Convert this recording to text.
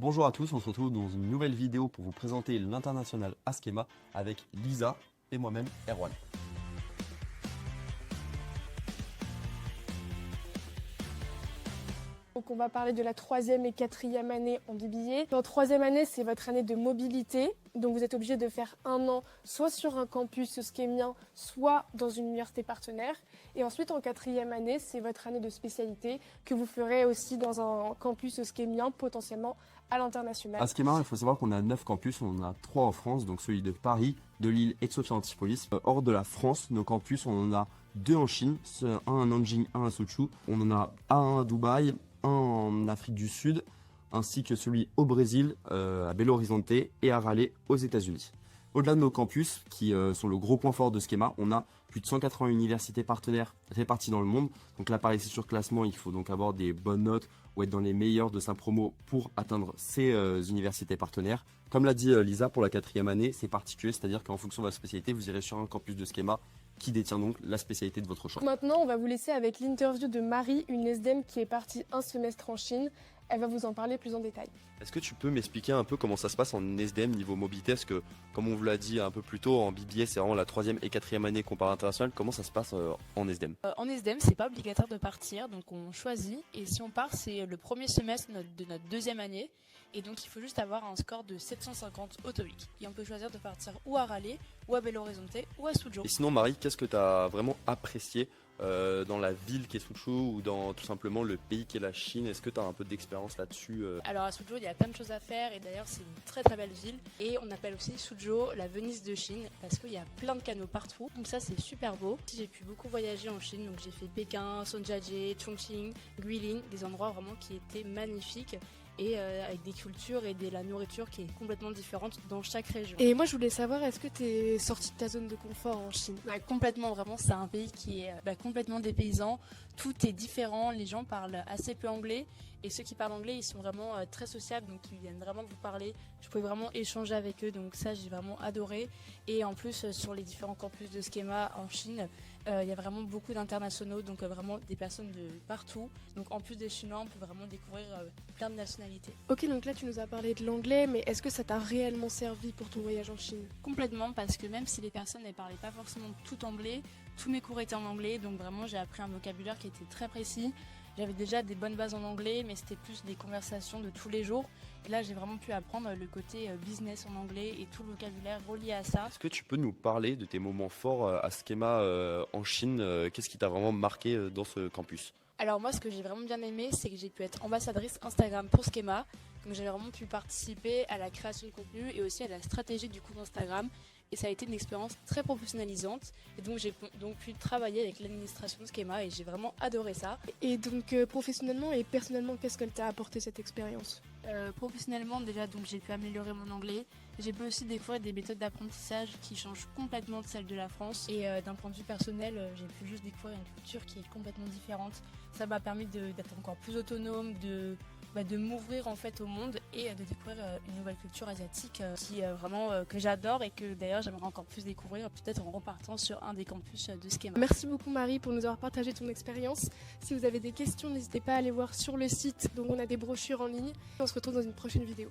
Bonjour à tous, on se retrouve dans une nouvelle vidéo pour vous présenter l'international Askema avec Lisa et moi-même Erwan. Donc on va parler de la 3e et 4e année en BBA. En 3e année, c'est votre année de mobilité. Donc vous êtes obligé de faire un an soit sur un campus schémien, soit dans une université partenaire. Et ensuite en 4e année, c'est votre année de spécialité que vous ferez aussi dans un campus schémien, potentiellement à l'international. Askema, il faut savoir qu'on a 9 campus, on en a 3 en France, donc celui de Paris, de Lille et de Sophia Antipolis. Hors de la France, nos campus, on en a 2 en Chine, un à Nanjing, un à Suzhou. On en a un à Dubaï, un en Afrique du Sud, ainsi que celui au Brésil, à Belo Horizonte et à Raleigh aux États-Unis. Au-delà de nos campus, qui sont le gros point fort de Schema, on a plus de 180 universités partenaires réparties dans le monde. Donc là, pareil, c'est sur classement, il faut donc avoir des bonnes notes ou être dans les meilleurs de sa promo pour atteindre ces universités partenaires. Comme l'a dit Lisa, pour la 4e année, c'est particulier, c'est-à-dire qu'en fonction de votre spécialité, vous irez sur un campus de Schema qui détient donc la spécialité de votre choix. Maintenant, on va vous laisser avec l'interview de Marie, une SDM qui est partie un semestre en Chine. Elle va vous en parler plus en détail. Est-ce que tu peux m'expliquer un peu comment ça se passe en SDM niveau mobilité? Parce que, comme on vous l'a dit un peu plus tôt, en BBA, c'est vraiment la 3e et 4e année qu'on parle international. Comment ça se passe en SDM? En SDM, c'est pas obligatoire de partir, donc on choisit. Et si on part, c'est le premier semestre de notre 2e année. Et donc il faut juste avoir un score de 750 au TOEIC. Et on peut choisir de partir ou à Raleigh, ou à Belo Horizonte, ou à Suzhou. Et sinon, Marie, qu'est-ce que tu as vraiment apprécié dans la ville qui est Suzhou ou dans tout simplement le pays qui est la Chine? Est-ce que tu as un peu d'expérience là-dessus? Alors à Suzhou, il y a plein de choses à faire et d'ailleurs c'est une très très belle ville. Et on appelle aussi Suzhou la Venise de Chine parce qu'il y a plein de canaux partout. Donc ça c'est super beau. J'ai pu beaucoup voyager en Chine, donc j'ai fait Pékin, Zhangjiajie, Chongqing, Guilin, des endroits vraiment qui étaient magnifiques. Et avec des cultures et de la nourriture qui est complètement différente dans chaque région. Et moi je voulais savoir, est-ce que tu es sortie de ta zone de confort en Chine? Complètement, vraiment, c'est un pays qui est complètement dépaysant. Tout est différent, les gens parlent assez peu anglais. Et ceux qui parlent anglais, ils sont vraiment très sociables, donc ils viennent vraiment vous parler. Je pouvais vraiment échanger avec eux, donc ça j'ai vraiment adoré. Et en plus, sur les différents campus de Schema en Chine, il y a vraiment beaucoup d'internationaux, donc vraiment des personnes de partout. Donc en plus des Chinois, on peut vraiment découvrir plein de nationalités. Ok, donc là tu nous as parlé de l'anglais, mais est-ce que ça t'a réellement servi pour ton voyage en Chine? Complètement, parce que même si les personnes ne parlaient pas forcément tout anglais, tous mes cours étaient en anglais, donc vraiment j'ai appris un vocabulaire qui était très précis. J'avais déjà des bonnes bases en anglais, mais c'était plus des conversations de tous les jours. Et là, j'ai vraiment pu apprendre le côté business en anglais et tout le vocabulaire relié à ça. Est-ce que tu peux nous parler de tes moments forts à Schema en Chine? Qu'est-ce qui t'a vraiment marqué dans ce campus? Alors moi, ce que j'ai vraiment bien aimé, c'est que j'ai pu être ambassadrice Instagram pour Schema. Donc j'ai vraiment pu participer à la création de contenu et aussi à la stratégie du compte Instagram. Et ça a été une expérience très professionnalisante. Et donc j'ai donc pu travailler avec l'administration de Schema et j'ai vraiment adoré ça. Et donc professionnellement et personnellement, qu'est-ce qu'elle t'a apporté cette expérience? Professionnellement déjà, donc j'ai pu améliorer mon anglais. J'ai pu aussi découvrir des méthodes d'apprentissage qui changent complètement de celles de la France. Et d'un point de vue personnel, j'ai pu juste découvrir une culture qui est complètement différente. Ça m'a permis d'être encore plus autonome, de m'ouvrir en fait au monde et de découvrir une nouvelle culture asiatique qui vraiment que j'adore et que d'ailleurs j'aimerais encore plus découvrir peut-être en repartant sur un des campus de Schema. Merci beaucoup Marie pour nous avoir partagé ton expérience. Si vous avez des questions, n'hésitez pas à aller voir sur le site, donc on a des brochures en ligne. On se retrouve dans une prochaine vidéo.